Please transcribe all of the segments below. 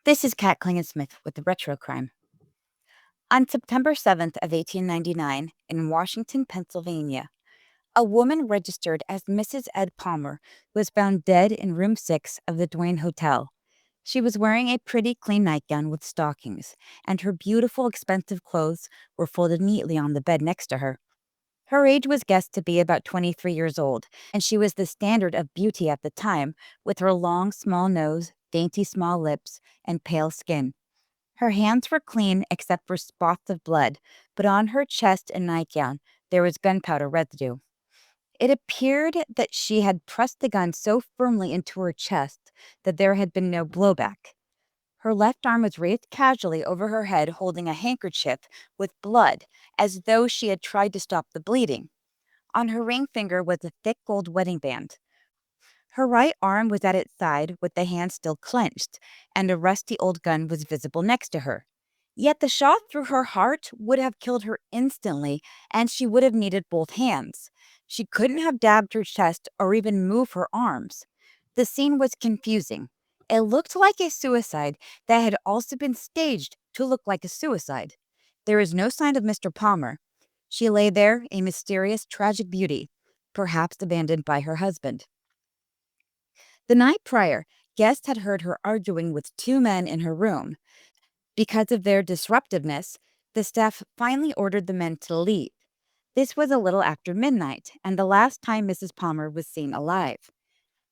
This is Kat Klingon-Smith with the Retro Crime. On September 7th of 1899, in Washington, Pennsylvania, a woman registered as Mrs. Ed Palmer was found dead in room 6 of the Duane Hotel. She was wearing a pretty clean nightgown with stockings, and her beautiful expensive clothes were folded neatly on the bed next to her. Her age was guessed to be about 23 years old, and she was the standard of beauty at the time, with her long, small nose, dainty small lips, and pale skin. Her hands were clean except for spots of blood, but on her chest and nightgown there was gunpowder residue. It appeared that she had pressed the gun so firmly into her chest that there had been no blowback. Her left arm was raised casually over her head, holding a handkerchief with blood, as though she had tried to stop the bleeding. On her ring finger was a thick gold wedding band. Her right arm was at its side with the hand still clenched, and a rusty old gun was visible next to her. Yet the shot through her heart would have killed her instantly, and she would have needed both hands. She couldn't have dabbed her chest or even move her arms. The scene was confusing. It looked like a suicide that had also been staged to look like a suicide. There is no sign of Mr. Palmer. She lay there, a mysterious, tragic beauty, perhaps abandoned by her husband. The night prior, guests had heard her arguing with two men in her room. Because of their disruptiveness, the staff finally ordered the men to leave. This was a little after midnight, and the last time Mrs. Palmer was seen alive.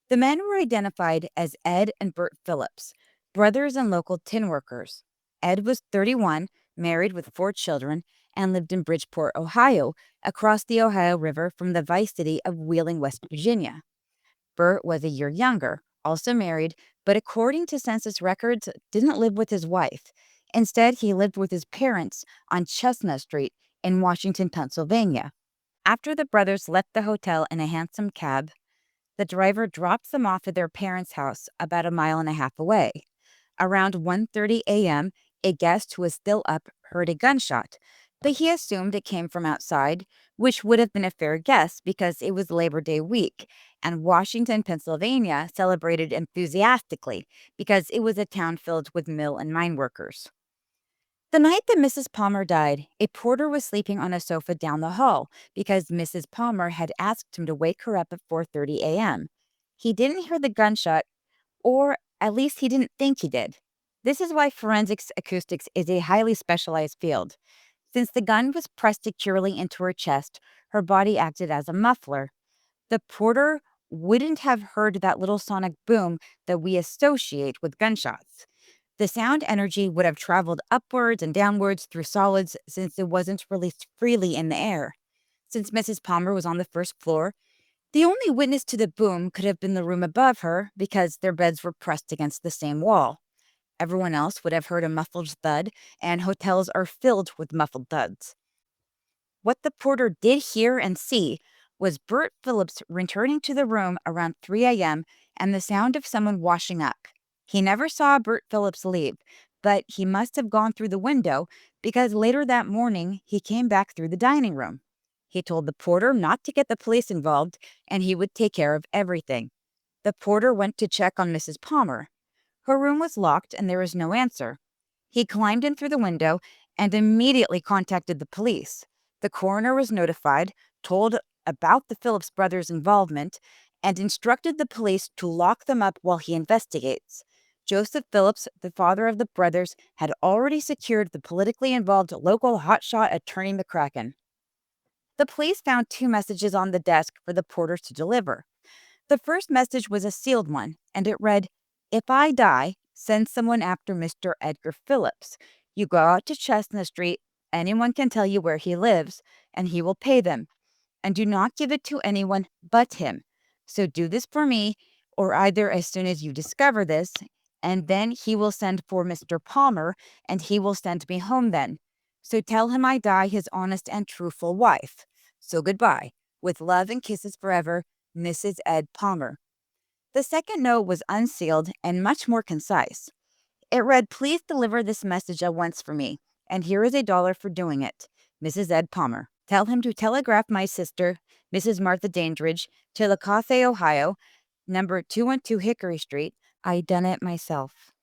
The men were identified as Ed and Bert Phillips, brothers and local tin workers. Ed was 31, married with 4 children, and lived in Bridgeport, Ohio, across the Ohio River from the Vice City of Wheeling, West Virginia. Bert was a year younger, also married, but according to census records, didn't live with his wife. Instead, he lived with his parents on Chestnut Street in Washington, Pennsylvania. After the brothers left the hotel in a handsome cab, the driver drops them off at their parents' house about a mile and a half away. Around 1:30 a.m., a guest who was still up heard a gunshot, but he assumed it came from outside, which would have been a fair guess because it was Labor Day week, and Washington, Pennsylvania celebrated enthusiastically because it was a town filled with mill and mine workers. The night that Mrs. Palmer died, a porter was sleeping on a sofa down the hall because Mrs. Palmer had asked him to wake her up at 4:30 a.m. He didn't hear the gunshot, or at least he didn't think he did. This is why forensics acoustics is a highly specialized field. Since the gun was pressed securely into her chest, her body acted as a muffler. The porter wouldn't have heard that little sonic boom that we associate with gunshots. The sound energy would have traveled upwards and downwards through solids since it wasn't released freely in the air. Since Mrs. Palmer was on the first floor, the only witness to the boom could have been the room above her because their beds were pressed against the same wall. Everyone else would have heard a muffled thud, and hotels are filled with muffled thuds. What the porter did hear and see was Bert Phillips returning to the room around 3 a.m. and the sound of someone washing up. He never saw Bert Phillips leave, but he must have gone through the window because later that morning he came back through the dining room. He told the porter not to get the police involved and he would take care of everything. The porter went to check on Mrs. Palmer. Her room was locked and there was no answer. He climbed in through the window and immediately contacted the police. The coroner was notified, told about the Phillips brothers' involvement, and instructed the police to lock them up while he investigates. Joseph Phillips, the father of the brothers, had already secured the politically involved local hotshot attorney McCracken. The police found 2 messages on the desk for the porter to deliver. The first message was a sealed one, and it read, "If I die, send someone after Mr. Edgar Phillips. You go out to Chestnut Street, anyone can tell you where he lives, and he will pay them. And do not give it to anyone but him. So do this for me, or either as soon as you discover this, and then he will send for Mr. Palmer, and he will send me home then. So tell him I die his honest and truthful wife. So goodbye. With love and kisses forever, Mrs. Ed Palmer." The second note was unsealed and much more concise. It read, "Please deliver this message at once for me, and here is $1 for doing it. Mrs. Ed Palmer. Tell him to telegraph my sister, Mrs. Martha Dandridge, to Lacathe, Ohio, number 212 Hickory Street. I done it myself."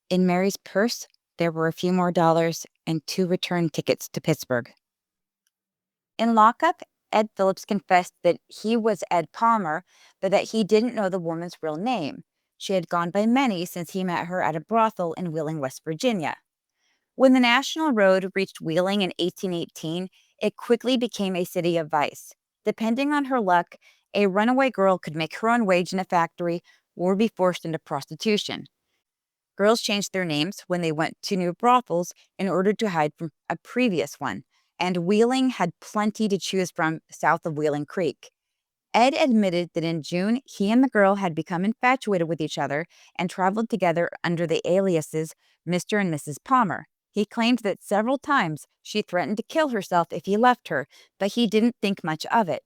In Mary's purse, there were a few more dollars and 2 return tickets to Pittsburgh. In lockup, Ed Phillips confessed that he was Ed Palmer, but that he didn't know the woman's real name. She had gone by many since he met her at a brothel in Wheeling, West Virginia. When the National Road reached Wheeling in 1818, it quickly became a city of vice. Depending on her luck, a runaway girl could make her own wage in a factory or be forced into prostitution. Girls changed their names when they went to new brothels in order to hide from a previous one, and Wheeling had plenty to choose from south of Wheeling Creek. Ed admitted that in June, he and the girl had become infatuated with each other and traveled together under the aliases Mr. and Mrs. Palmer. He claimed that several times she threatened to kill herself if he left her, but he didn't think much of it.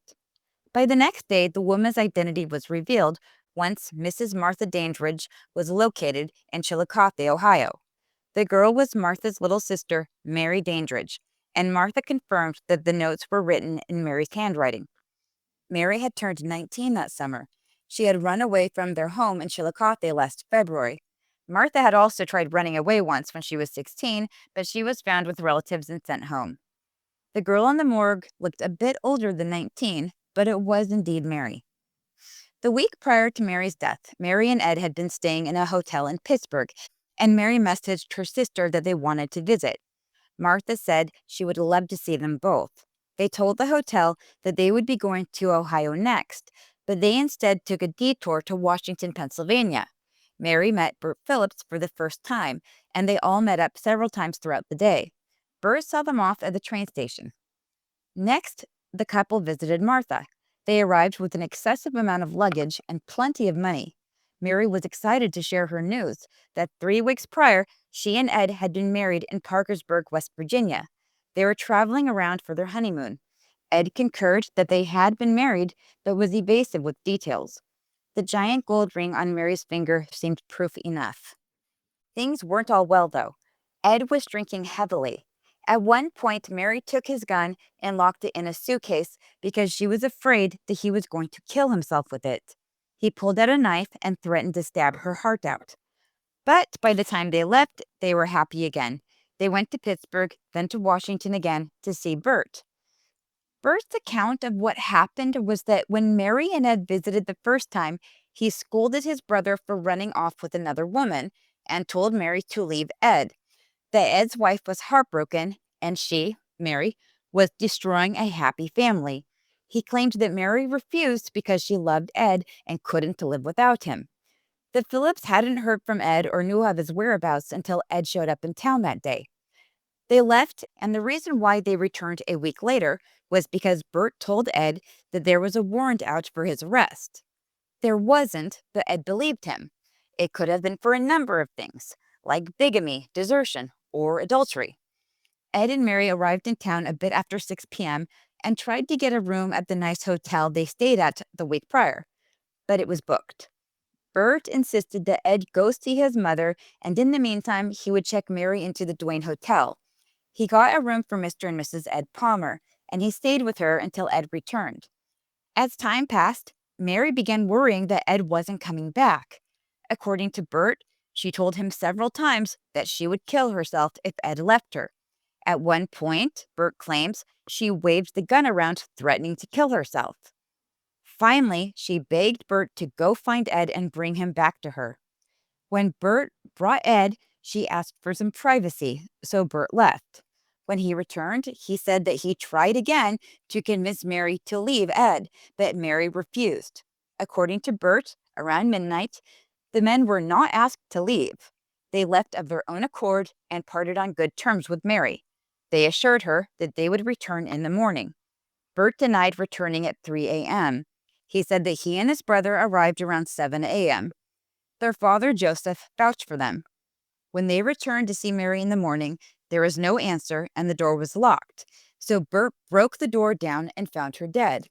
By the next day, the woman's identity was revealed once Mrs. Martha Dandridge was located in Chillicothe, Ohio. The girl was Martha's little sister, Mary Dandridge, and Martha confirmed that the notes were written in Mary's handwriting. Mary had turned 19 that summer. She had run away from their home in Chillicothe last February. Martha had also tried running away once when she was 16, but she was found with relatives and sent home. The girl in the morgue looked a bit older than 19, but it was indeed Mary. The week prior to Mary's death, Mary and Ed had been staying in a hotel in Pittsburgh, and Mary messaged her sister that they wanted to visit. Martha said she would love to see them both. They told the hotel that they would be going to Ohio next, but they instead took a detour to Washington, Pennsylvania. Mary met Bert Phillips for the first time, and they all met up several times throughout the day. Bert saw them off at the train station. Next, the couple visited Martha. They arrived with an excessive amount of luggage and plenty of money. Mary was excited to share her news that 3 weeks prior, she and Ed had been married in Parkersburg, West Virginia. They were traveling around for their honeymoon. Ed concurred that they had been married, but was evasive with details. The giant gold ring on Mary's finger seemed proof enough. Things weren't all well, though. Ed was drinking heavily. At one point, Mary took his gun and locked it in a suitcase because she was afraid that he was going to kill himself with it. He pulled out a knife and threatened to stab her heart out. But by the time they left, they were happy again. They went to Pittsburgh, then to Washington again to see Bert. Bert's account of what happened was that when Mary and Ed visited the first time, he scolded his brother for running off with another woman and told Mary to leave Ed. That Ed's wife was heartbroken and she, Mary, was destroying a happy family. He claimed that Mary refused because she loved Ed and couldn't live without him. The Phillips hadn't heard from Ed or knew of his whereabouts until Ed showed up in town that day. They left, and the reason why they returned a week later was because Bert told Ed that there was a warrant out for his arrest. There wasn't, but Ed believed him. It could have been for a number of things, like bigamy, desertion, or adultery. Ed and Mary arrived in town a bit after 6 p.m. and tried to get a room at the nice hotel they stayed at the week prior, but it was booked. Bert insisted that Ed go see his mother, and in the meantime, he would check Mary into the Duane Hotel. He got a room for Mr. and Mrs. Ed Palmer, and he stayed with her until Ed returned. As time passed, Mary began worrying that Ed wasn't coming back. According to Bert, she told him several times that she would kill herself if Ed left her. At one point, Bert claims she waved the gun around, threatening to kill herself. Finally, she begged Bert to go find Ed and bring him back to her. When Bert brought Ed, she asked for some privacy, so Bert left. When he returned, he said that he tried again to convince Mary to leave Ed, but Mary refused. According to Bert, around midnight, the men were not asked to leave. They left of their own accord and parted on good terms with Mary. They assured her that they would return in the morning. Bert denied returning at 3 a.m. He said that he and his brother arrived around 7 a.m. Their father, Joseph, vouched for them. When they returned to see Mary in the morning, there was no answer and the door was locked. So Bert broke the door down and found her dead.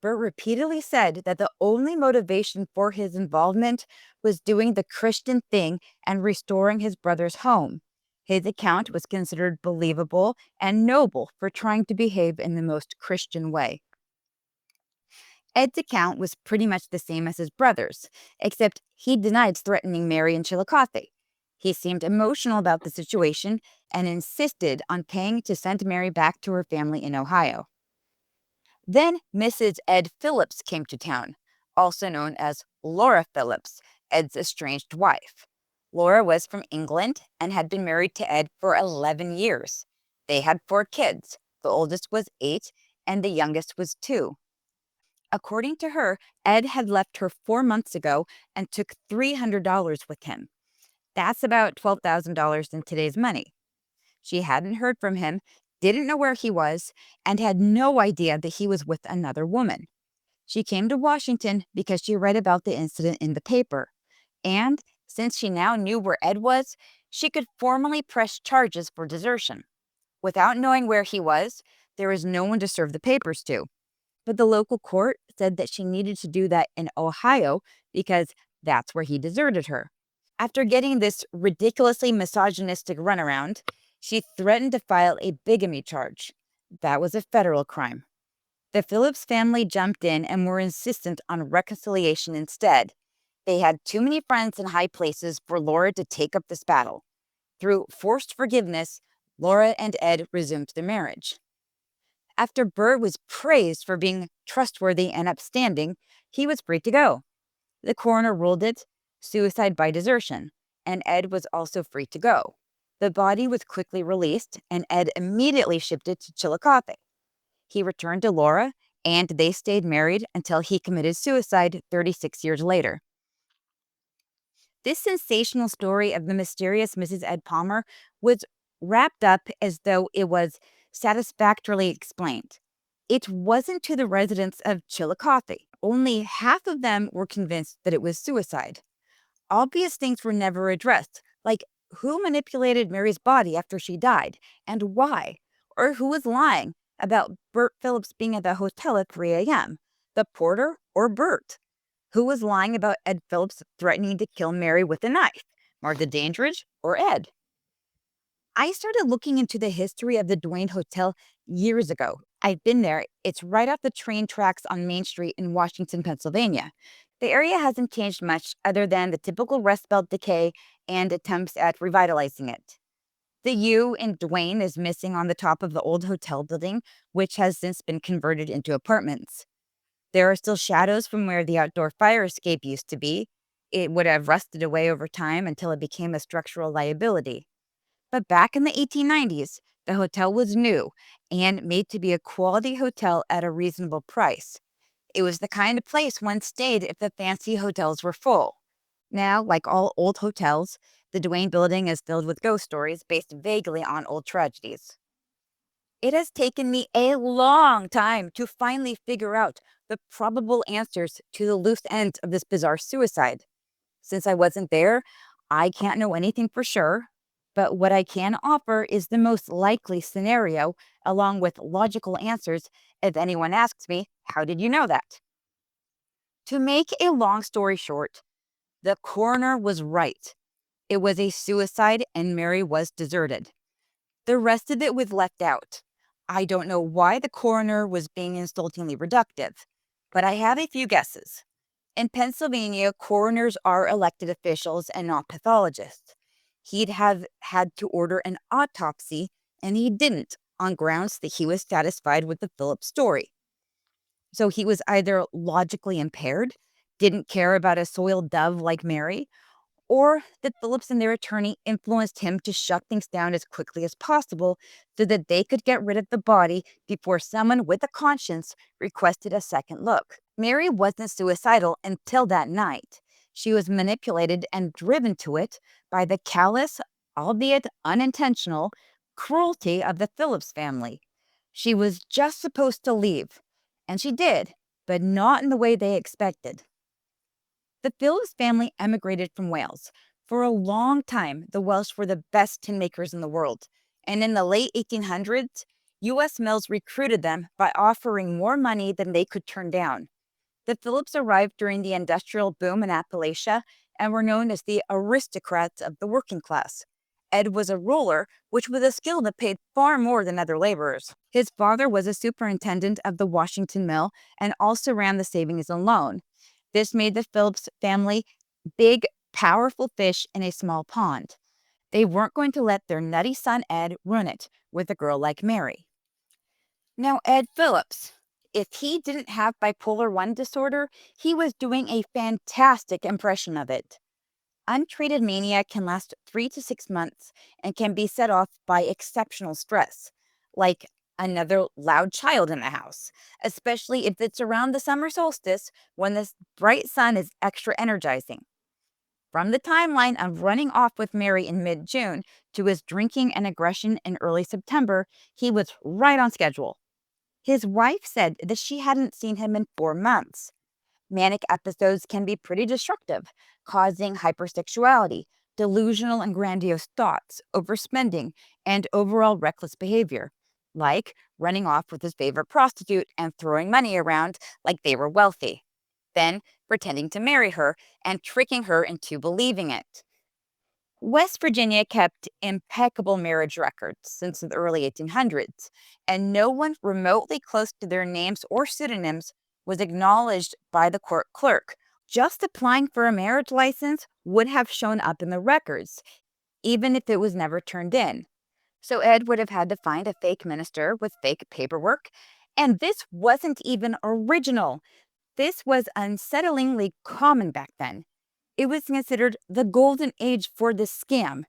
Bert repeatedly said that the only motivation for his involvement was doing the Christian thing and restoring his brother's home. His account was considered believable and noble for trying to behave in the most Christian way. Ed's account was pretty much the same as his brother's, except he denied threatening Mary in Chillicothe. He seemed emotional about the situation and insisted on paying to send Mary back to her family in Ohio. Then Mrs. Ed Phillips came to town, also known as Laura Phillips, Ed's estranged wife. Laura was from England and had been married to Ed for 11 years. They had 4 kids. The oldest was 8 and the youngest was 2. According to her, Ed had left her 4 months ago and took $300 with him. That's about $12,000 in today's money. She hadn't heard from him, didn't know where he was, and had no idea that he was with another woman. She came to Washington because she read about the incident in the paper. And since she now knew where Ed was, she could formally press charges for desertion. Without knowing where he was, there was no one to serve the papers to. But the local court said that she needed to do that in Ohio because that's where he deserted her. After getting this ridiculously misogynistic runaround, she threatened to file a bigamy charge. That was a federal crime. The Phillips family jumped in and were insistent on reconciliation instead. They had too many friends in high places for Laura to take up this battle. Through forced forgiveness, Laura and Ed resumed their marriage. After Burr was praised for being trustworthy and upstanding, he was free to go. The coroner ruled it suicide by desertion, and Ed was also free to go. The body was quickly released, and Ed immediately shipped it to Chillicothe. He returned to Laura, and they stayed married until he committed suicide 36 years later. This sensational story of the mysterious Mrs. Ed Palmer was wrapped up as though it was satisfactorily explained. It wasn't to the residents of Chillicothe. Only half of them were convinced that it was suicide. Obvious things were never addressed, like who manipulated Mary's body after she died and why, or who was lying about Bert Phillips being at the hotel at 3 a.m., the porter or Bert. Who was lying about Ed Phillips threatening to kill Mary with a knife, Martha Dandridge or Ed? I started looking into the history of the Duane Hotel years ago. I've been there. It's right off the train tracks on Main Street in Washington, Pennsylvania. The area hasn't changed much other than the typical Rust Belt decay and attempts at revitalizing it. The U in Duane is missing on the top of the old hotel building, which has since been converted into apartments. There are still shadows from where the outdoor fire escape used to be. It would have rusted away over time until it became a structural liability. But back in the 1890s, the hotel was new and made to be a quality hotel at a reasonable price. It was the kind of place one stayed if the fancy hotels were full. Now, like all old hotels, the Duane building is filled with ghost stories based vaguely on old tragedies. It has taken me a long time to finally figure out the probable answers to the loose ends of this bizarre suicide. Since I wasn't there, I can't know anything for sure, but what I can offer is the most likely scenario, along with logical answers if anyone asks me, how did you know that? To make a long story short, the coroner was right. It was a suicide and Mary was deserted. The rest of it was left out. I don't know why the coroner was being insultingly reductive, but I have a few guesses. In Pennsylvania, coroners are elected officials and not pathologists. He'd have had to order an autopsy, and he didn't, on grounds that he was satisfied with the Phillips story. So he was either logically impaired, didn't care about a soiled dove like Mary, or that Phillips and their attorney influenced him to shut things down as quickly as possible so that they could get rid of the body before someone with a conscience requested a second look. Mary wasn't suicidal until that night. She was manipulated and driven to it by the callous, albeit unintentional, cruelty of the Phillips family. She was just supposed to leave, and she did, but not in the way they expected. The Phillips family emigrated from Wales. For a long time, the Welsh were the best tin makers in the world, and in the late 1800s, U.S. mills recruited them by offering more money than they could turn down. The Phillips arrived during the industrial boom in Appalachia and were known as the aristocrats of the working class. Ed was a roller, which was a skill that paid far more than other laborers. His father was a superintendent of the Washington Mill and also ran the savings and loan. This made the Phillips family big, powerful fish in a small pond. They weren't going to let their nutty son Ed ruin it with a girl like Mary. Now, Ed Phillips, if he didn't have bipolar 1 disorder, he was doing a fantastic impression of it. Untreated mania can last 3 to 6 months and can be set off by exceptional stress, like another loud child in the house, especially if it's around the summer solstice when the bright sun is extra energizing. From the timeline of running off with Mary in mid June to his drinking and aggression in early September, he was right on schedule. His wife said that she hadn't seen him in 4 months. Manic episodes can be pretty destructive, causing hypersexuality, delusional and grandiose thoughts, overspending, and overall reckless behavior, like running off with his favorite prostitute and throwing money around like they were wealthy, then pretending to marry her and tricking her into believing it. West Virginia kept impeccable marriage records since the early 1800s, and no one remotely close to their names or pseudonyms was acknowledged by the court clerk. Just applying for a marriage license would have shown up in the records, even if it was never turned in. So Ed would have had to find a fake minister with fake paperwork, and this wasn't even original. This was unsettlingly common back then. It was considered the golden age for this scam.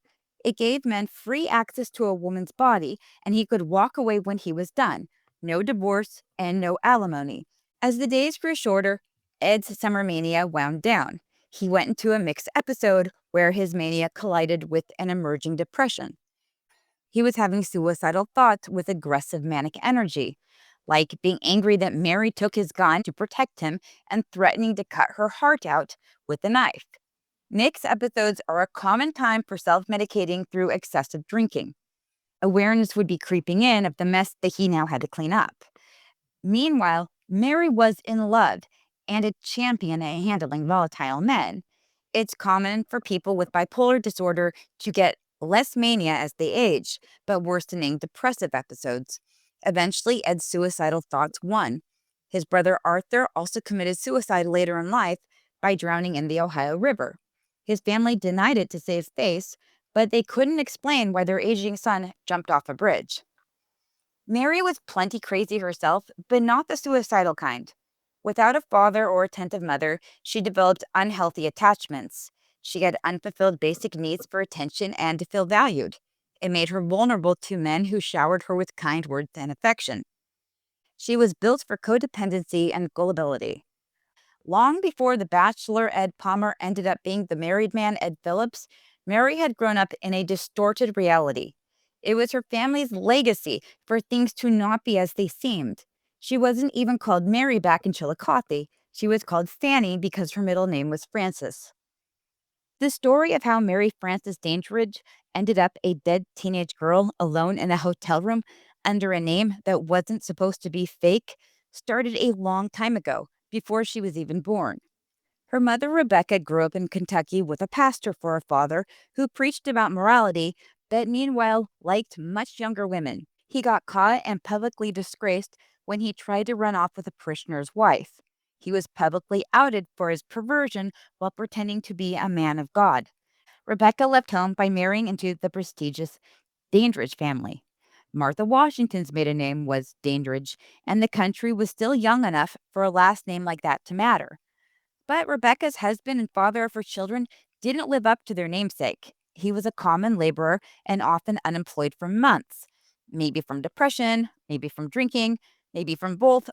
It gave men free access to a woman's body, and he could walk away when he was done. No divorce and no alimony. As the days grew shorter, Ed's summer mania wound down. He went into a mixed episode where his mania collided with an emerging depression. He was having suicidal thoughts with aggressive manic energy, like being angry that Mary took his gun to protect him and threatening to cut her heart out with a knife. Nick's episodes are a common time for self medicating through excessive drinking. Awareness would be creeping in of the mess that he now had to clean up. Meanwhile, Mary was in love and a champion at handling volatile men. It's common for people with bipolar disorder to get less mania as they age, but worsening depressive episodes. Eventually, Ed's suicidal thoughts won. His brother Arthur also committed suicide later in life by drowning in the Ohio River. His family denied it to save face, but they couldn't explain why their aging son jumped off a bridge. Mary was plenty crazy herself, but not the suicidal kind. Without a father or attentive mother, she developed unhealthy attachments. She had unfulfilled basic needs for attention and to feel valued. It made her vulnerable to men who showered her with kind words and affection. She was built for codependency and gullibility. Long before the bachelor Ed Palmer ended up being the married man Ed Phillips, Mary had grown up in a distorted reality. It was her family's legacy for things to not be as they seemed. She wasn't even called Mary back in Chillicothe. She was called Fanny because her middle name was Frances. The story of how Mary Frances Dandridge ended up a dead teenage girl alone in a hotel room under a name that wasn't supposed to be fake started a long time ago, before she was even born. Her mother, Rebecca, grew up in Kentucky with a pastor for a father who preached about morality, but meanwhile liked much younger women. He got caught and publicly disgraced when he tried to run off with a parishioner's wife. He was publicly outed for his perversion while pretending to be a man of God. Rebecca left home by marrying into the prestigious Dandridge family. Martha Washington's maiden name was Dandridge, and the country was still young enough for a last name like that to matter. But Rebecca's husband and father of her children didn't live up to their namesake. He was a common laborer and often unemployed for months, maybe from depression, maybe from drinking, maybe from both.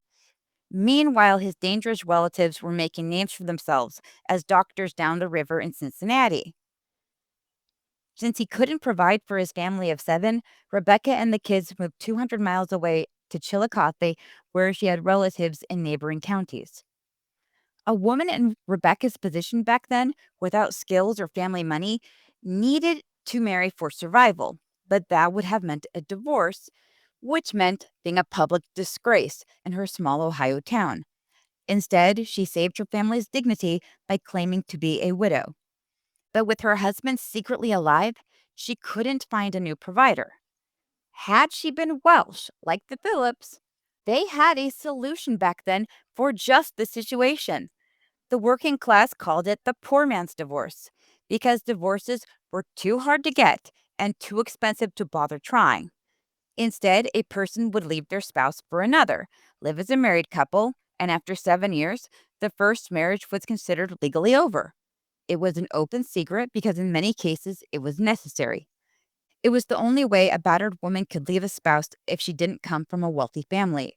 Meanwhile, his dangerous relatives were making names for themselves as doctors down the river in Cincinnati. Since he couldn't provide for his family of 7, Rebecca and the kids moved 200 miles away to Chillicothe, where she had relatives in neighboring counties. A woman in Rebecca's position back then, without skills or family money, needed to marry for survival, but that would have meant a divorce, which meant being a public disgrace in her small Ohio town. Instead, she saved her family's dignity by claiming to be a widow. But with her husband secretly alive, she couldn't find a new provider. Had she been Welsh, like the Phillips, they had a solution back then for just the situation. The working class called it the poor man's divorce. because divorces were too hard to get and too expensive to bother trying. Instead, a person would leave their spouse for another, live as a married couple, and after 7 years, the first marriage was considered legally over. It was an open secret because in many cases it was necessary. It was the only way a battered woman could leave a spouse if she didn't come from a wealthy family.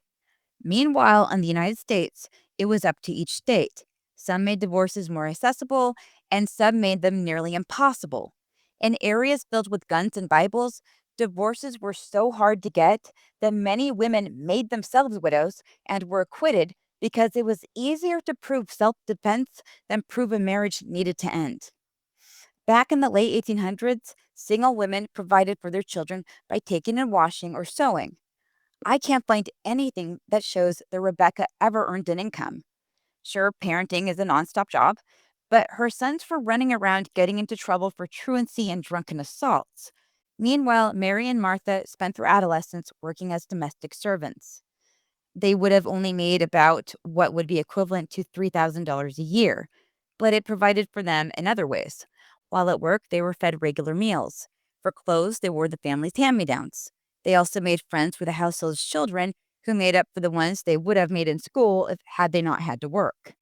Meanwhile, in the United States, it was up to each state. Some made divorces more accessible, and some made them nearly impossible. In areas filled with guns and Bibles, divorces were so hard to get that many women made themselves widows and were acquitted because it was easier to prove self defense than prove a marriage needed to end. Back in the late 1800s, single women provided for their children by taking in washing or sewing. I can't find anything that shows that Rebecca ever earned an income. Sure, parenting is a nonstop job, but her sons were running around getting into trouble for truancy and drunken assaults. Meanwhile, Mary and Martha spent their adolescence working as domestic servants. They would have only made about what would be equivalent to $3,000 a year, but it provided for them in other ways. While at work, they were fed regular meals. For clothes, they wore the family's hand me downs. They also made friends with the household's children who made up for the ones they would have made in school if had they not had to work.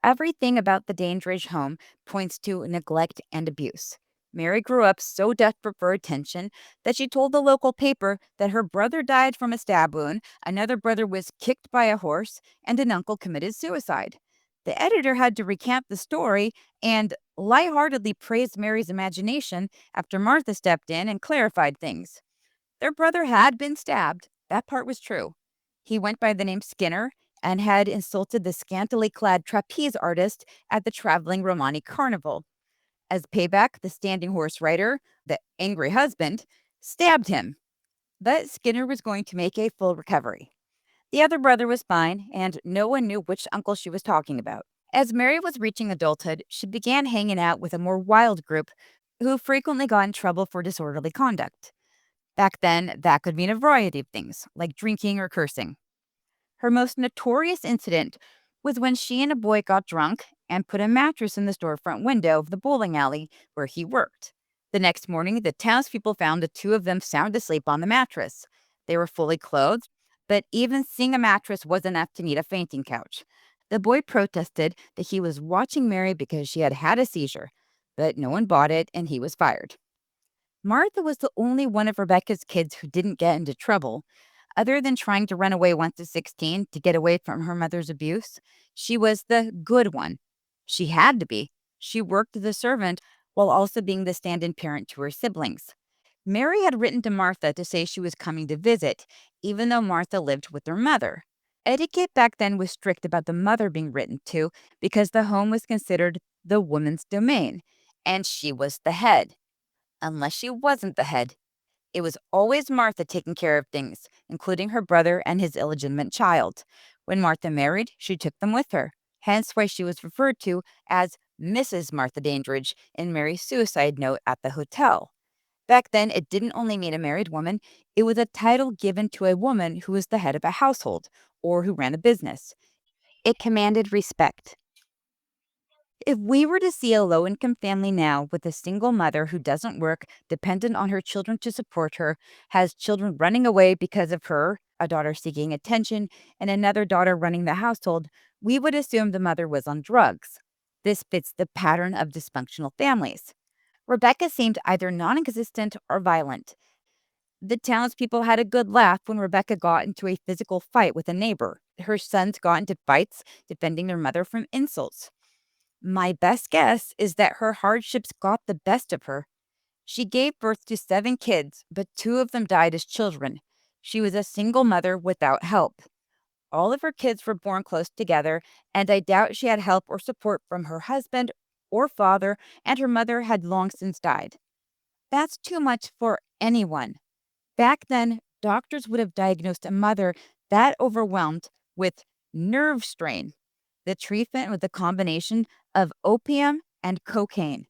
Everything about the Dandridge home points to neglect and abuse. Mary grew up so desperate for attention that she told the local paper that her brother died from a stab wound, another brother was kicked by a horse, and an uncle committed suicide. The editor had to recant the story and lightheartedly praised Mary's imagination after Martha stepped in and clarified things. Their brother had been stabbed. That part was true. He went by the name Skinner and had insulted the scantily clad trapeze artist at the traveling Romani carnival. As payback, the standing horse rider, the angry husband, stabbed him. But Skinner was going to make a full recovery. The other brother was fine, and no one knew which uncle she was talking about. As Mary was reaching adulthood, she began hanging out with a more wild group who frequently got in trouble for disorderly conduct. Back then, that could mean a variety of things, like drinking or cursing. Her most notorious incident was when she and a boy got drunk and put a mattress in the storefront window of the bowling alley where he worked. The next morning, the townspeople found the two of them sound asleep on the mattress. They were fully clothed, but even seeing a mattress was enough to need a fainting couch. The boy protested that he was watching Mary because she had had a seizure, but no one bought it and he was fired. Martha was the only one of Rebecca's kids who didn't get into trouble. Other than trying to run away once at 16 to get away from her mother's abuse, she was the good one. She had to be. She worked as a servant while also being the stand in parent to her siblings. Mary had written to Martha to say she was coming to visit, even though Martha lived with her mother. Etiquette back then was strict about the mother being written to because the home was considered the woman's domain, and she was the head. Unless she wasn't the head, it was always Martha taking care of things, including her brother and his illegitimate child. When Martha married, she took them with her, hence why she was referred to as Mrs. Martha Dandridge in Mary's suicide note at the hotel. Back then, it didn't only mean a married woman, it was a title given to a woman who was the head of a household or who ran a business. It commanded respect. If we were to see a low income family now with a single mother who doesn't work, dependent on her children to support her, has children running away because of her, a daughter seeking attention, and another daughter running the household, we would assume the mother was on drugs. This fits the pattern of dysfunctional families. Rebecca seemed either non existent or violent. The townspeople had a good laugh when Rebecca got into a physical fight with a neighbor. Her sons got into fights defending their mother from insults. My best guess is that her hardships got the best of her. She gave birth to 7 kids, but 2 of them died as children. She was a single mother without help. All of her kids were born close together, and I doubt she had help or support from her husband or father, and her mother had long since died. That's too much for anyone. Back then, doctors would have diagnosed a mother that overwhelmed with nerve strain. The treatment was a combination of opium and cocaine.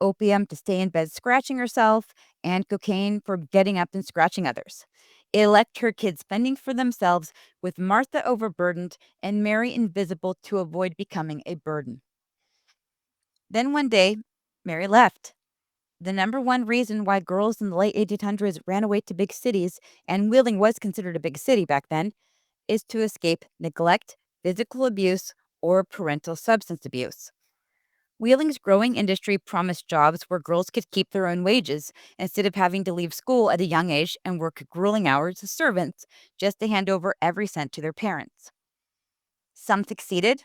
Opium to stay in bed scratching herself, and cocaine for getting up and scratching others. It left her kids fending for themselves, with Martha overburdened and Mary invisible to avoid becoming a burden. Then one day, Mary left. The number one reason why girls in the late 1800s ran away to big cities, and Wheeling was considered a big city back then, is to escape neglect, physical abuse, or parental substance abuse. Wheeling's growing industry promised jobs where girls could keep their own wages instead of having to leave school at a young age and work grueling hours as servants just to hand over every cent to their parents. Some succeeded,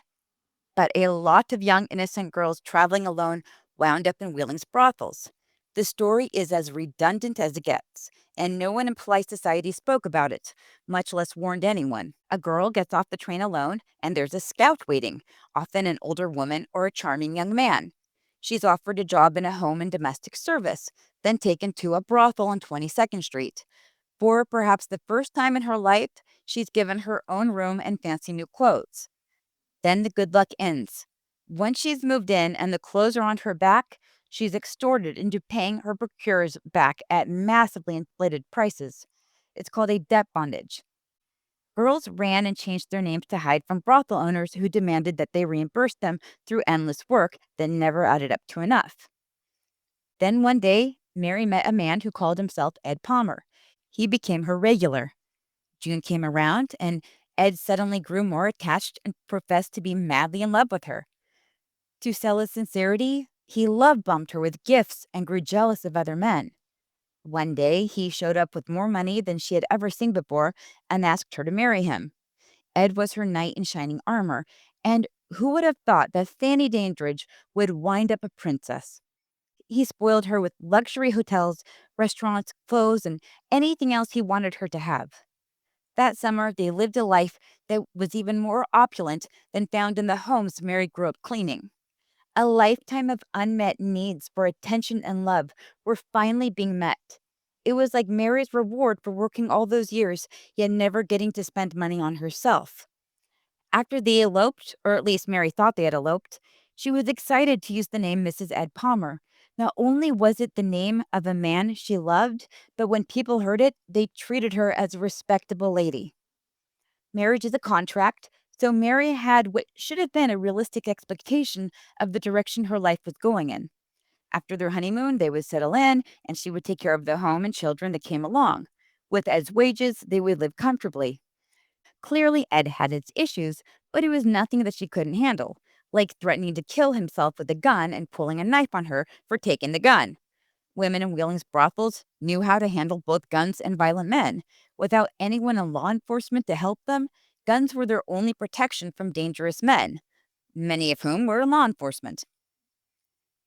but a lot of young innocent girls traveling alone wound up in Wheeling's brothels. The story is as redundant as it gets, and no one in polite society spoke about it, much less warned anyone. A girl gets off the train alone, and there's a scout waiting, often an older woman or a charming young man. She's offered a job in a home and domestic service, then taken to a brothel on 22nd Street. For perhaps the first time in her life, she's given her own room and fancy new clothes. Then the good luck ends. Once she's moved in and the clothes are on her back, she's extorted into paying her procurers back at massively inflated prices. It's called a debt bondage. Girls ran and changed their names to hide from brothel owners who demanded that they reimburse them through endless work that never added up to enough. Then one day, Mary met a man who called himself Ed Palmer. He became her regular. June came around, and Ed suddenly grew more attached and professed to be madly in love with her. To sell his sincerity, he love bombed her with gifts and grew jealous of other men. One day, he showed up with more money than she had ever seen before and asked her to marry him. Ed was her knight in shining armor, and who would have thought that Fanny Dandridge would wind up a princess? He spoiled her with luxury hotels, restaurants, clothes, and anything else he wanted her to have. That summer, they lived a life that was even more opulent than found in the homes Mary grew up cleaning. A lifetime of unmet needs for attention and love were finally being met. It was like Mary's reward for working all those years, yet never getting to spend money on herself. After they eloped, or at least Mary thought they had eloped, she was excited to use the name Mrs. Ed Palmer. Not only was it the name of a man she loved, but when people heard it, they treated her as a respectable lady. Marriage is a contract, so Mary had what should have been a realistic expectation of the direction her life was going in. After their honeymoon, they would settle in, and she would take care of the home and children that came along. With Ed's wages, they would live comfortably. Clearly, Ed had its issues, but it was nothing that she couldn't handle, like threatening to kill himself with a gun and pulling a knife on her for taking the gun. Women in Wheeling's brothels knew how to handle both guns and violent men. Without anyone in law enforcement to help them, guns were their only protection from dangerous men, many of whom were in law enforcement.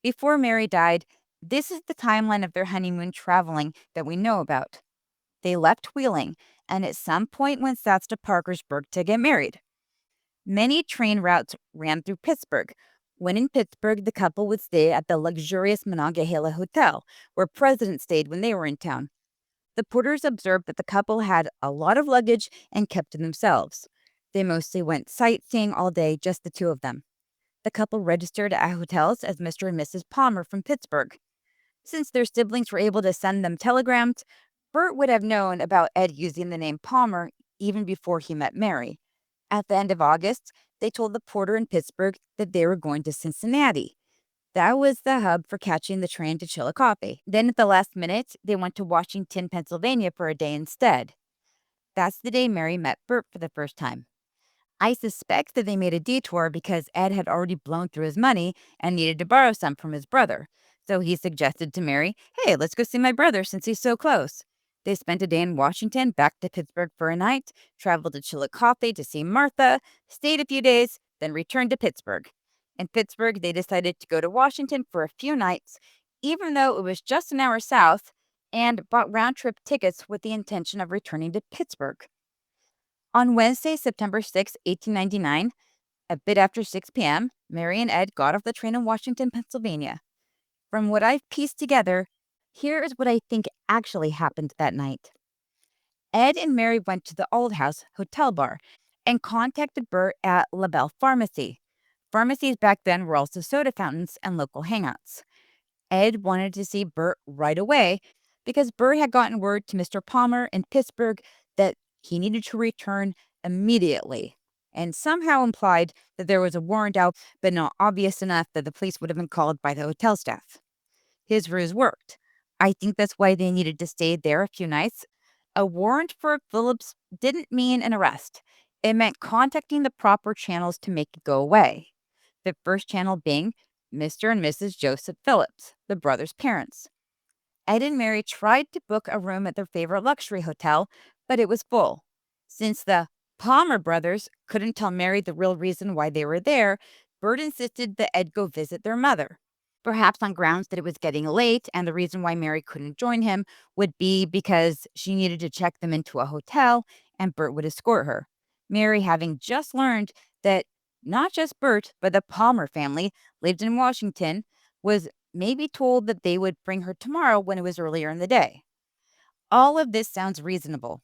Before Mary died, this is the timeline of their honeymoon traveling that we know about. They left Wheeling and at some point went south to Parkersburg to get married. Many train routes ran through Pittsburgh. When in Pittsburgh, the couple would stay at the luxurious Monongahela Hotel, where presidents stayed when they were in town. The porters observed that the couple had a lot of luggage and kept to themselves. They mostly went sightseeing all day, just the two of them. The couple registered at hotels as Mr. and Mrs. Palmer from Pittsburgh. Since their siblings were able to send them telegrams, Bert would have known about Ed using the name Palmer even before he met Mary. At the end of August, they told the porter in Pittsburgh that they were going to Cincinnati. That was the hub for catching the train to Chillicothe. Then at the last minute, they went to Washington, Pennsylvania for a day instead. That's the day Mary met Bert for the first time. I suspect that they made a detour because Ed had already blown through his money and needed to borrow some from his brother. So he suggested to Mary, hey, let's go see my brother since he's so close. They spent a day in Washington, back to Pittsburgh for a night, traveled to Chillicothe to see Martha, stayed a few days, then returned to Pittsburgh. In Pittsburgh, they decided to go to Washington for a few nights, even though it was just an hour south, and bought round trip tickets with the intention of returning to Pittsburgh. On Wednesday, September 6, 1899, a bit after 6 p.m., Mary and Ed got off the train in Washington, Pennsylvania. From what I've pieced together, here is what I think actually happened that night. Ed and Mary went to the Old House Hotel Bar and contacted Bert at La Belle Pharmacy. Pharmacies back then were also soda fountains and local hangouts. Ed wanted to see Bert right away because Bert had gotten word to Mr. Palmer in Pittsburgh that he needed to return immediately, and somehow implied that there was a warrant out, but not obvious enough that the police would have been called by the hotel staff. His ruse worked. I think that's why they needed to stay there a few nights. A warrant for Phillips didn't mean an arrest, it meant contacting the proper channels to make it go away. The first channel being Mr. and Mrs. Joseph Phillips, the brothers' parents. Ed and Mary tried to book a room at their favorite luxury hotel, but it was full. Since the Palmer brothers couldn't tell Mary the real reason why they were there, Bert insisted that Ed go visit their mother. Perhaps on grounds that it was getting late and the reason why Mary couldn't join him would be because she needed to check them into a hotel and Bert would escort her. Mary, having just learned that not just Bert, but the Palmer family lived in Washington, was maybe told that they would bring her tomorrow when it was earlier in the day. All of this sounds reasonable.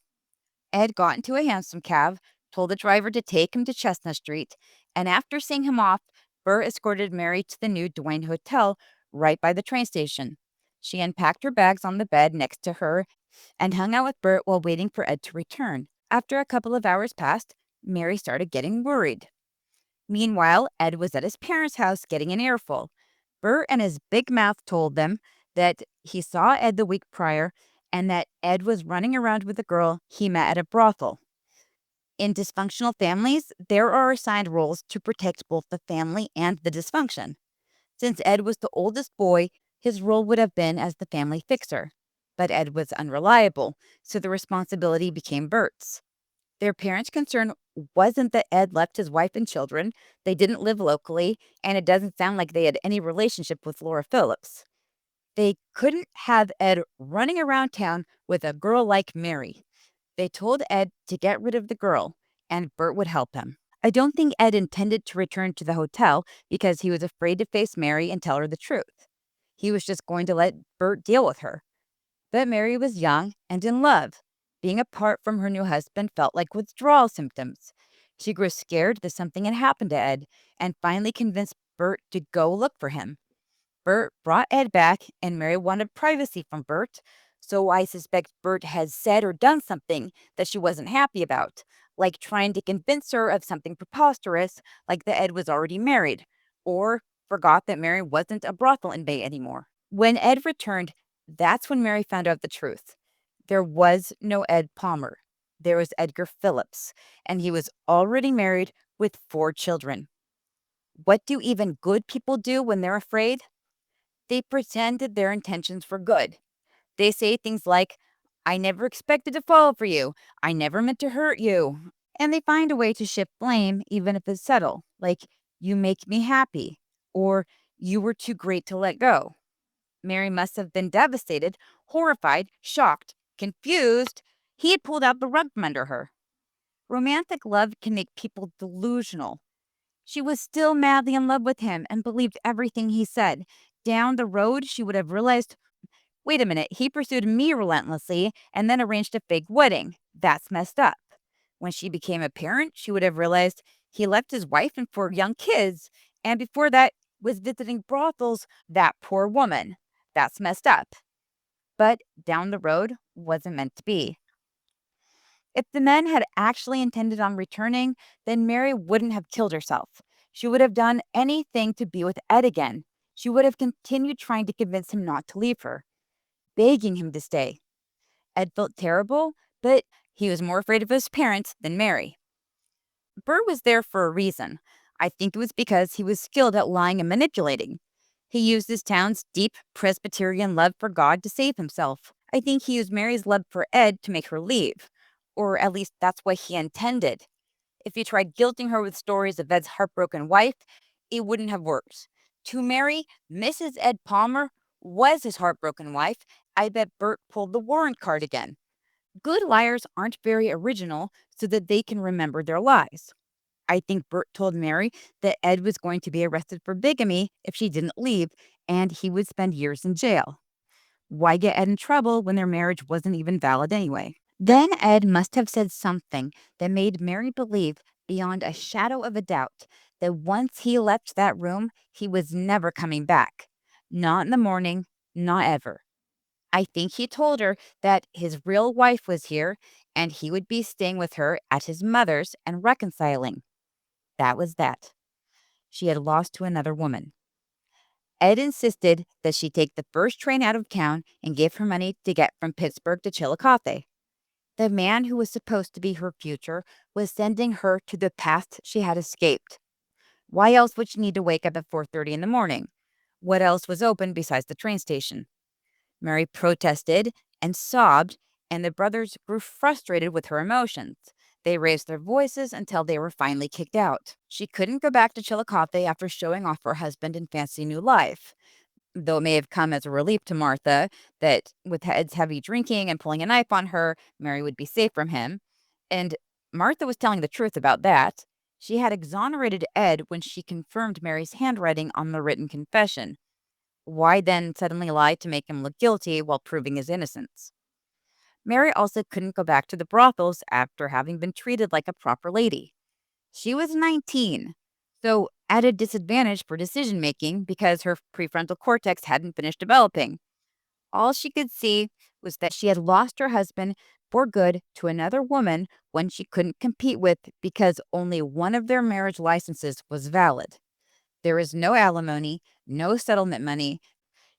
Ed got into a hansom cab, told the driver to take him to Chestnut Street, and after seeing him off, Burr escorted Mary to the new Duane Hotel right by the train station. She unpacked her bags on the bed next to her and hung out with Bert while waiting for Ed to return. After a couple of hours passed, Mary started getting worried. Meanwhile, Ed was at his parents' house getting an earful. Bert and his big mouth told them that he saw Ed the week prior and that Ed was running around with a girl he met at a brothel. In dysfunctional families, there are assigned roles to protect both the family and the dysfunction. Since Ed was the oldest boy, his role would have been as the family fixer. But Ed was unreliable, so the responsibility became Bert's. Their parents' concern wasn't that Ed left his wife and children, they didn't live locally, and it doesn't sound like they had any relationship with Laura Phillips. They couldn't have Ed running around town with a girl like Mary. They told Ed to get rid of the girl, and Bert would help him. I don't think Ed intended to return to the hotel because he was afraid to face Mary and tell her the truth. He was just going to let Bert deal with her. But Mary was young and in love. Being apart from her new husband felt like withdrawal symptoms. She grew scared that something had happened to Ed and finally convinced Bert to go look for him. Bert brought Ed back, and Mary wanted privacy from Bert, so I suspect Bert had said or done something that she wasn't happy about, like trying to convince her of something preposterous, like that Ed was already married, or forgot that Mary wasn't a brothel inmate anymore. When Ed returned, that's when Mary found out the truth. There was no Ed Palmer. There was Edgar Phillips, and he was already married with 4 children. What do even good people do when they're afraid? They pretend that their intentions were good. They say things like, I never expected to fall for you. I never meant to hurt you. And they find a way to shift blame, even if it's subtle, like, you make me happy, or you were too great to let go. Mary must have been devastated, horrified, shocked, confused. He had pulled out the rug from under her. Romantic love can make people delusional. She was still madly in love with him and believed everything he said. Down the road, she would have realized, wait a minute, he pursued me relentlessly and then arranged a fake wedding. That's messed up. When she became a parent, she would have realized he left his wife and 4 young kids, and before that was visiting brothels. That poor woman. That's messed up. But down the road wasn't meant to be. If the men had actually intended on returning, then Mary wouldn't have killed herself. She would have done anything to be with Ed again. She would have continued trying to convince him not to leave her, begging him to stay. Ed felt terrible, but he was more afraid of his parents than Mary. Burr was there for a reason. I think it was because he was skilled at lying and manipulating. He used his town's deep Presbyterian love for God to save himself. I think he used Mary's love for Ed to make her leave. Or at least that's what he intended. If he tried guilting her with stories of Ed's heartbroken wife, it wouldn't have worked. To Mary, Mrs. Ed Palmer was his heartbroken wife. I bet Bert pulled the warrant card again. Good liars aren't very original so that they can remember their lies. I think Bert told Mary that Ed was going to be arrested for bigamy if she didn't leave, and he would spend years in jail. Why get Ed in trouble when their marriage wasn't even valid anyway? Then Ed must have said something that made Mary believe, beyond a shadow of a doubt, that once he left that room, he was never coming back. Not in the morning, not ever. I think he told her that his real wife was here and he would be staying with her at his mother's and reconciling. That was that. She had lost to another woman. Ed insisted that she take the first train out of town and give her money to get from Pittsburgh to Chillicothe. The man who was supposed to be her future was sending her to the past she had escaped. Why else would she need to wake up at 4:30 in the morning? What else was open besides the train station? Mary protested and sobbed, and the brothers grew frustrated with her emotions. They raised their voices until they were finally kicked out. She couldn't go back to Chillicothe after showing off her husband and fancy new life, though it may have come as a relief to Martha that with Ed's heavy drinking and pulling a knife on her, Mary would be safe from him. And Martha was telling the truth about that. She had exonerated Ed when she confirmed Mary's handwriting on the written confession. Why then suddenly lie to make him look guilty while proving his innocence? Mary also couldn't go back to the brothels after having been treated like a proper lady. She was 19, so at a disadvantage for decision making because her prefrontal cortex hadn't finished developing. All she could see was that she had lost her husband for good to another woman when she couldn't compete with because only one of their marriage licenses was valid. There was no alimony, no settlement money,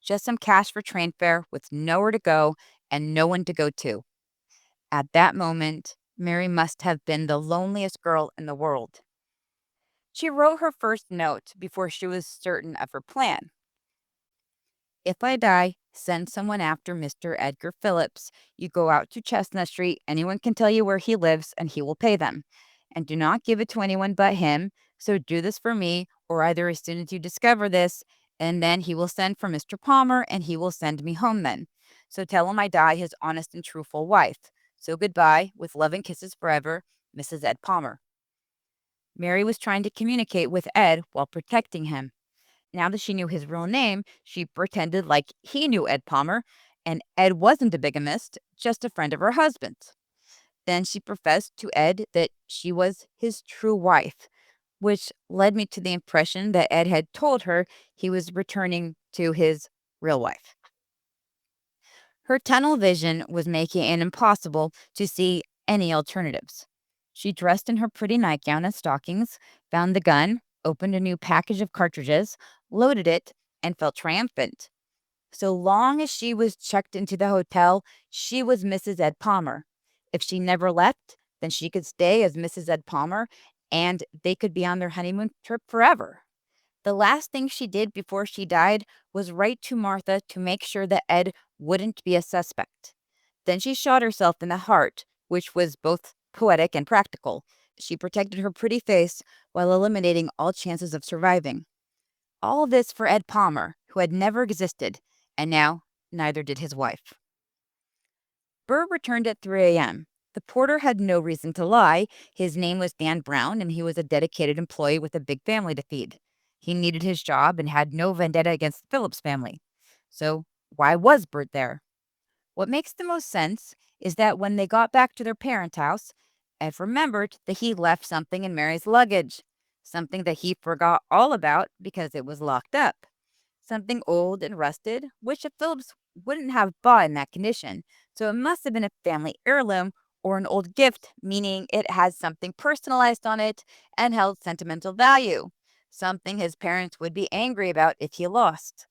just some cash for train fare with nowhere to go and no one to go to. At that moment, Mary must have been the loneliest girl in the world. She wrote her first note before she was certain of her plan. If I die, send someone after Mr. Edgar Phillips. You go out to Chestnut Street. Anyone can tell you where he lives, and he will pay them. And do not give it to anyone but him. So do this for me, or either as soon as you discover this, and then he will send for Mr. Palmer, and he will send me home then. So tell him I die his honest and truthful wife. So goodbye, with loving kisses forever, Mrs. Ed Palmer. Mary was trying to communicate with Ed while protecting him. Now that she knew his real name, she pretended like he knew Ed Palmer, and Ed wasn't a bigamist, just a friend of her husband's. Then she professed to Ed that she was his true wife, which led me to the impression that Ed had told her he was returning to his real wife. Her tunnel vision was making it impossible to see any alternatives. She dressed in her pretty nightgown and stockings, found the gun, opened a new package of cartridges, loaded it, and felt triumphant. So long as she was checked into the hotel, she was Mrs. Ed Palmer. If she never left, then she could stay as Mrs. Ed Palmer and they could be on their honeymoon trip forever. The last thing she did before she died was write to Martha to make sure that Ed wouldn't be a suspect. Then she shot herself in the heart, which was both poetic and practical. She protected her pretty face while eliminating all chances of surviving. All this for Ed Palmer, who had never existed, and now neither did his wife. Burr returned at 3 a.m. The porter had no reason to lie. His name was Dan Brown, and he was a dedicated employee with a big family to feed. He needed his job and had no vendetta against the Phillips family. So, why was Bert there? What makes the most sense is that when they got back to their parents' house, Ed remembered that he left something in Mary's luggage, something that he forgot all about because it was locked up. Something old and rusted, which the Phillips wouldn't have bought in that condition. So it must have been a family heirloom or an old gift, meaning it has something personalized on it and held sentimental value. Something his parents would be angry about if he lost.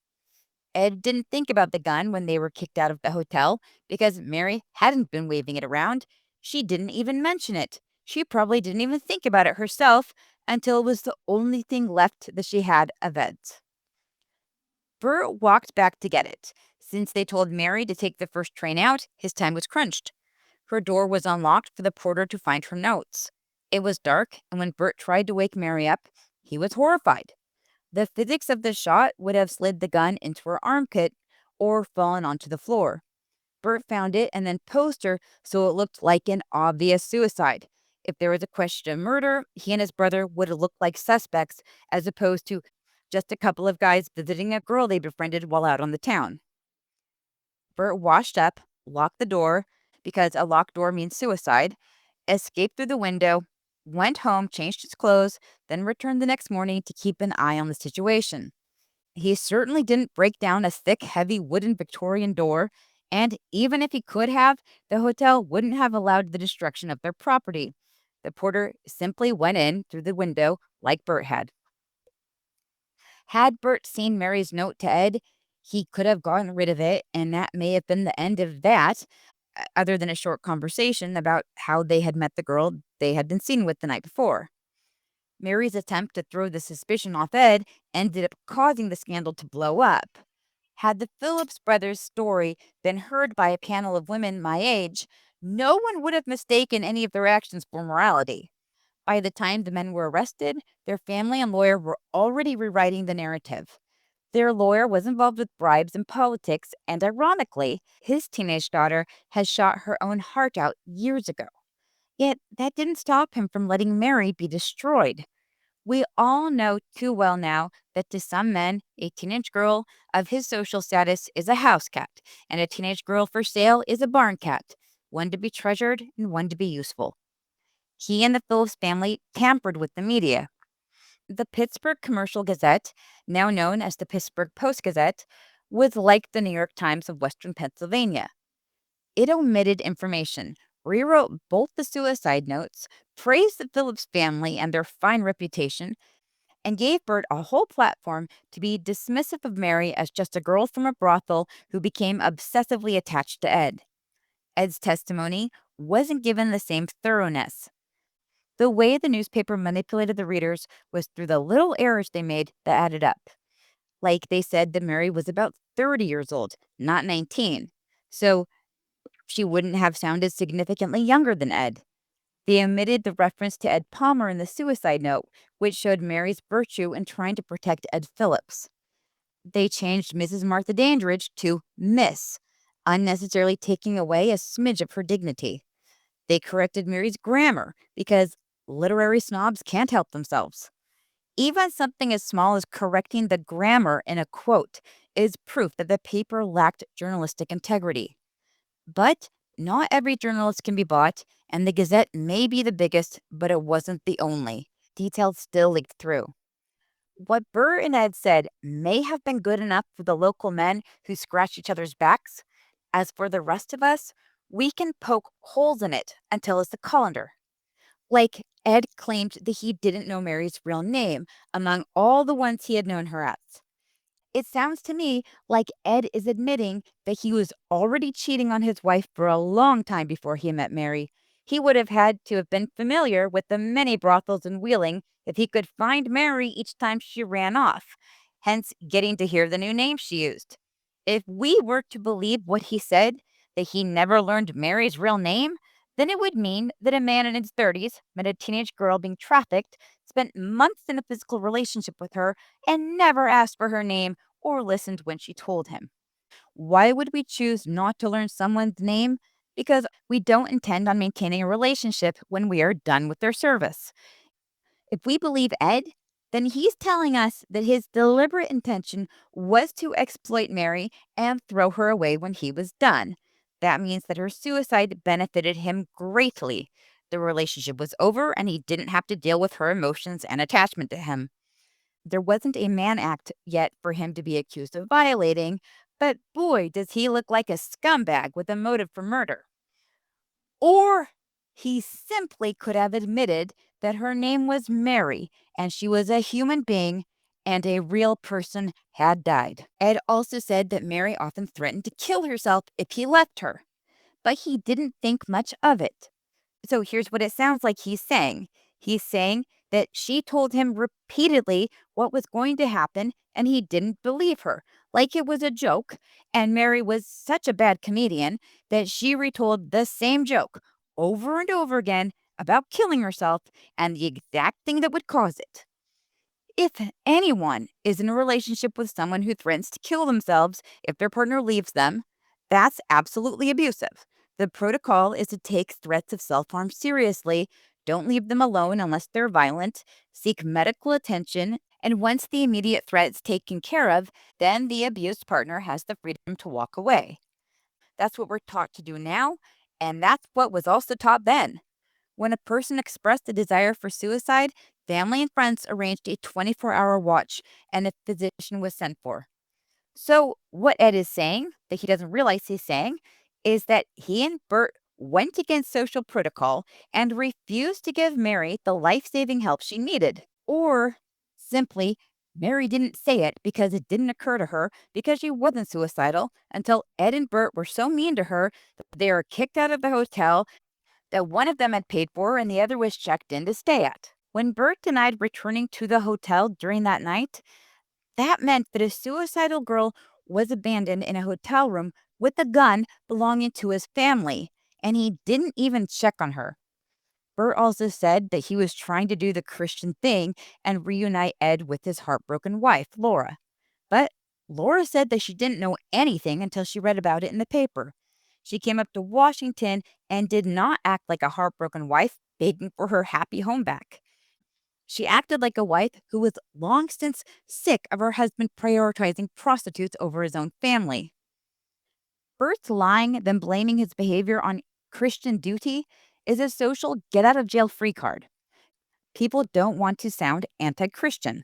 Ed didn't think about the gun when they were kicked out of the hotel because Mary hadn't been waving it around. She didn't even mention it. She probably didn't even think about it herself until it was the only thing left that she had of Ed's. Burr walked back to get it. Since they told Mary to take the first train out, his time was crunched. Her door was unlocked for the porter to find her notes. It was dark, and when Bert tried to wake Mary up, he was horrified. The physics of the shot would have slid the gun into her armpit or fallen onto the floor. Bert found it and then posed her so it looked like an obvious suicide. If there was a question of murder, he and his brother would have looked like suspects as opposed to just a couple of guys visiting a girl they befriended while out on the town. Bert washed up, locked the door, because a locked door means suicide, escaped through the window, went home, changed his clothes, then returned the next morning to keep an eye on the situation. He certainly didn't break down a thick, heavy wooden Victorian door, and even if he could have, the hotel wouldn't have allowed the destruction of their property. The porter simply went in through the window like Bert had. Had Bert seen Mary's note to Ed, he could have gotten rid of it, and that may have been the end of that, other than a short conversation about how they had met the girl they had been seen with the night before. Mary's attempt to throw the suspicion off Ed ended up causing the scandal to blow up. Had the Phillips brothers' story been heard by a panel of women my age, no one would have mistaken any of their actions for morality. By the time the men were arrested, their family and lawyer were already rewriting the narrative. Their lawyer was involved with bribes and politics, and ironically, his teenage daughter had shot her own heart out years ago. Yet that didn't stop him from letting Mary be destroyed. We all know too well now that to some men, a teenage girl of his social status is a house cat, and a teenage girl for sale is a barn cat, one to be treasured and one to be useful. He and the Phillips family tampered with the media. The Pittsburgh Commercial Gazette, now known as the Pittsburgh Post Gazette, was like the New York Times of Western Pennsylvania. It omitted information, rewrote both the suicide notes, praised the Phillips family and their fine reputation, and gave Bert a whole platform to be dismissive of Mary as just a girl from a brothel who became obsessively attached to Ed. Ed's testimony wasn't given the same thoroughness. The way the newspaper manipulated the readers was through the little errors they made that added up. Like they said that Mary was about 30 years old, not 19. So she wouldn't have sounded significantly younger than Ed. They omitted the reference to Ed Palmer in the suicide note, which showed Mary's virtue in trying to protect Ed Phillips. They changed Mrs. Martha Dandridge to Miss, unnecessarily taking away a smidge of her dignity. They corrected Mary's grammar because literary snobs can't help themselves. Even something as small as correcting the grammar in a quote is proof that the paper lacked journalistic integrity. But not every journalist can be bought, and the Gazette may be the biggest, but it wasn't the only. Details still leaked through. What Burr and Ed said may have been good enough for the local men who scratched each other's backs. As for the rest of us, we can poke holes in it until it's a colander. Like Ed claimed that he didn't know Mary's real name among all the ones he had known her as. It sounds to me like Ed is admitting that he was already cheating on his wife for a long time before he met Mary. He would have had to have been familiar with the many brothels in Wheeling if he could find Mary each time she ran off, hence getting to hear the new name she used. If we were to believe what he said, that he never learned Mary's real name, then it would mean that a man in his 30s met a teenage girl being trafficked, spent months in a physical relationship with her, and never asked for her name or listened when she told him. Why would we choose not to learn someone's name? Because we don't intend on maintaining a relationship when we are done with their service. If we believe Ed, then he's telling us that his deliberate intention was to exploit Mary and throw her away when he was done. That means that her suicide benefited him greatly. The relationship was over and he didn't have to deal with her emotions and attachment to him. There wasn't a Mann Act yet for him to be accused of violating, but boy, does he look like a scumbag with a motive for murder. Or he simply could have admitted that her name was Mary and she was a human being and a real person had died. Ed also said that Mary often threatened to kill herself if he left her, but he didn't think much of it. So here's what it sounds like he's saying. He's saying that she told him repeatedly what was going to happen and he didn't believe her, like it was a joke. And Mary was such a bad comedian that she retold the same joke over and over again about killing herself and the exact thing that would cause it. If anyone is in a relationship with someone who threatens to kill themselves if their partner leaves them, that's absolutely abusive. The protocol is to take threats of self harm seriously, don't leave them alone unless they're violent, seek medical attention, and once the immediate threat is taken care of, then the abused partner has the freedom to walk away. That's what we're taught to do now, and that's what was also taught then. When a person expressed a desire for suicide, family and friends arranged a 24-hour watch and a physician was sent for. So, what Ed is saying, that he doesn't realize he's saying, is that he and Bert went against social protocol and refused to give Mary the life saving help she needed. Or simply, Mary didn't say it because it didn't occur to her because she wasn't suicidal until Ed and Bert were so mean to her that they were kicked out of the hotel that one of them had paid for and the other was checked in to stay at. When Bert denied returning to the hotel during that night, that meant that a suicidal girl was abandoned in a hotel room with a gun belonging to his family, and he didn't even check on her. Bert also said that he was trying to do the Christian thing and reunite Ed with his heartbroken wife, Laura. But Laura said that she didn't know anything until she read about it in the paper. She came up to Washington and did not act like a heartbroken wife begging for her happy home back. She acted like a wife who was long since sick of her husband prioritizing prostitutes over his own family. Bert's lying, then blaming his behavior on Christian duty is a social get out of jail free card. People don't want to sound anti Christian.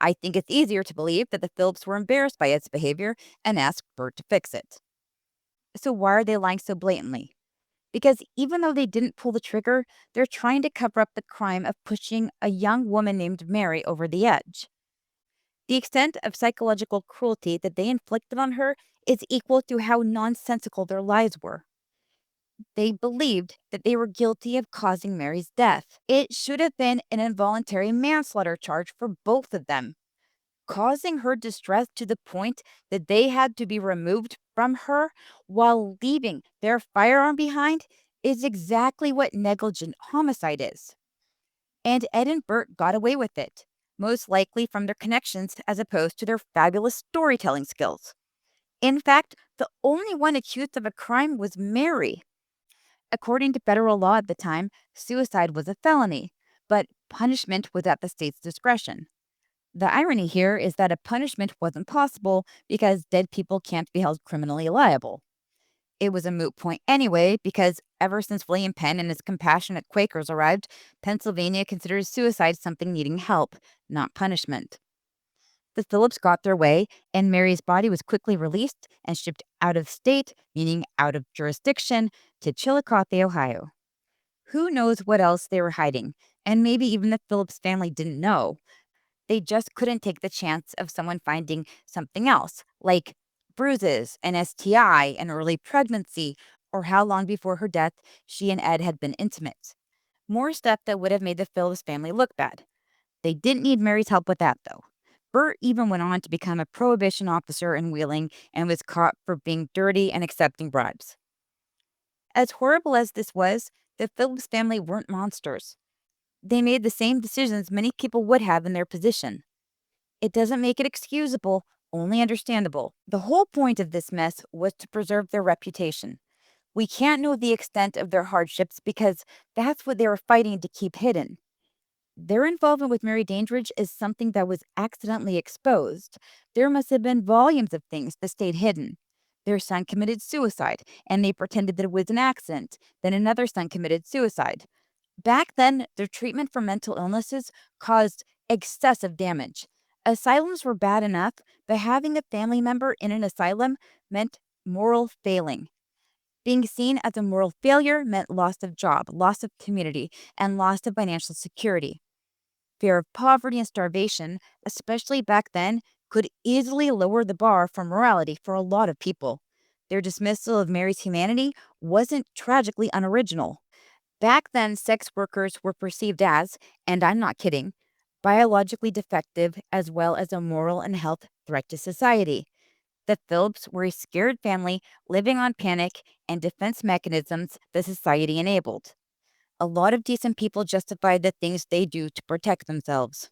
I think it's easier to believe that the Phillips were embarrassed by its behavior and asked Bert to fix it. So, why are they lying so blatantly? Because even though they didn't pull the trigger, they're trying to cover up the crime of pushing a young woman named Mary over the edge. The extent of psychological cruelty that they inflicted on her is equal to how nonsensical their lies were. They believed that they were guilty of causing Mary's death. It should have been an involuntary manslaughter charge for both of them. Causing her distress to the point that they had to be removed from her while leaving their firearm behind is exactly what negligent homicide is. And Ed and Bert got away with it, most likely from their connections as opposed to their fabulous storytelling skills. In fact, the only one accused of a crime was Mary. According to federal law at the time, suicide was a felony, but punishment was at the state's discretion. The irony here is that a punishment wasn't possible because dead people can't be held criminally liable. It was a moot point anyway because ever since William Penn and his compassionate Quakers arrived, Pennsylvania considers suicide something needing help, not punishment. The Phillips got their way, and Mary's body was quickly released and shipped out of state, meaning out of jurisdiction, to Chillicothe, Ohio. Who knows what else they were hiding, and maybe even the Phillips family didn't know. They just couldn't take the chance of someone finding something else, like bruises, an STI, an early pregnancy, or how long before her death she and Ed had been intimate. More stuff that would have made the Phillips family look bad. They didn't need Mary's help with that, though. Bert even went on to become a prohibition officer in Wheeling and was caught for being dirty and accepting bribes. As horrible as this was, the Phillips family weren't monsters. They made the same decisions many people would have in their position. It doesn't make it excusable, only understandable. The whole point of this mess was to preserve their reputation. We can't know the extent of their hardships because that's what they were fighting to keep hidden. Their involvement with Mary Dandridge is something that was accidentally exposed. There must have been volumes of things that stayed hidden. Their son committed suicide, and they pretended that it was an accident. Then another son committed suicide. Back then, their treatment for mental illnesses caused excessive damage. Asylums were bad enough, but having a family member in an asylum meant moral failing. Being seen as a moral failure meant loss of job, loss of community, and loss of financial security. Fear of poverty and starvation, especially back then, could easily lower the bar for morality for a lot of people. Their dismissal of Mary's humanity wasn't tragically unoriginal. Back then, sex workers were perceived as, and I'm not kidding, biologically defective as well as a moral and health threat to society. The Phillips were a scared family living on panic and defense mechanisms the society enabled. A lot of decent people justified the things they do to protect themselves.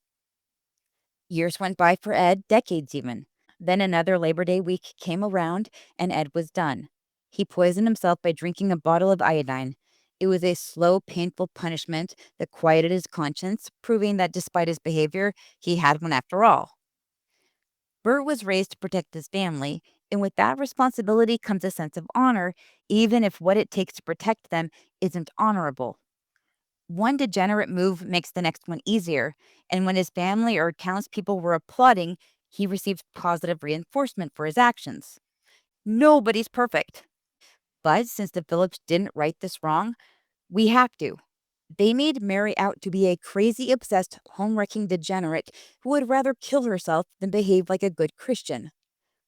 Years went by for Ed, decades even. Then another Labor Day week came around, and Ed was done. He poisoned himself by drinking a bottle of iodine. It was a slow, painful punishment that quieted his conscience, proving that despite his behavior, he had one after all. Bert was raised to protect his family, and with that responsibility comes a sense of honor, even if what it takes to protect them isn't honorable. One degenerate move makes the next one easier, and when his family or townspeople were applauding, he received positive reinforcement for his actions. Nobody's perfect. But since the Phillips didn't right this wrong, we have to. They made Mary out to be a crazy, obsessed, home wrecking degenerate who would rather kill herself than behave like a good Christian.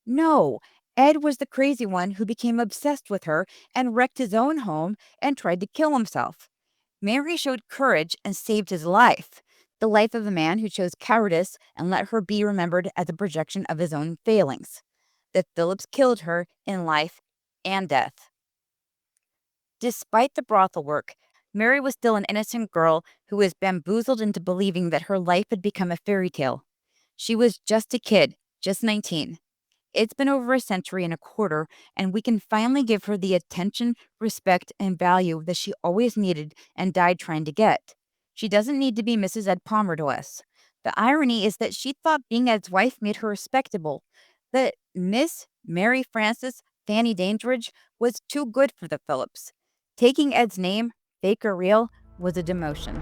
No, Ed was the crazy one who became obsessed with her and wrecked his own home and tried to kill himself. Mary showed courage and saved his life, the life of a man who chose cowardice and let her be remembered as a projection of his own failings. That Phillips killed her in life and death. Despite the brothel work, Mary was still an innocent girl who was bamboozled into believing that her life had become a fairy tale. She was just a kid, just 19. It's been over a century and a quarter, and we can finally give her the attention, respect, and value that she always needed and died trying to get. She doesn't need to be Mrs. Ed Palmer to us. The irony is that she thought being Ed's wife made her respectable. That Miss Mary Frances Fanny Dandridge was too good for the Phillips. Taking Ed's name, fake or real, was a demotion.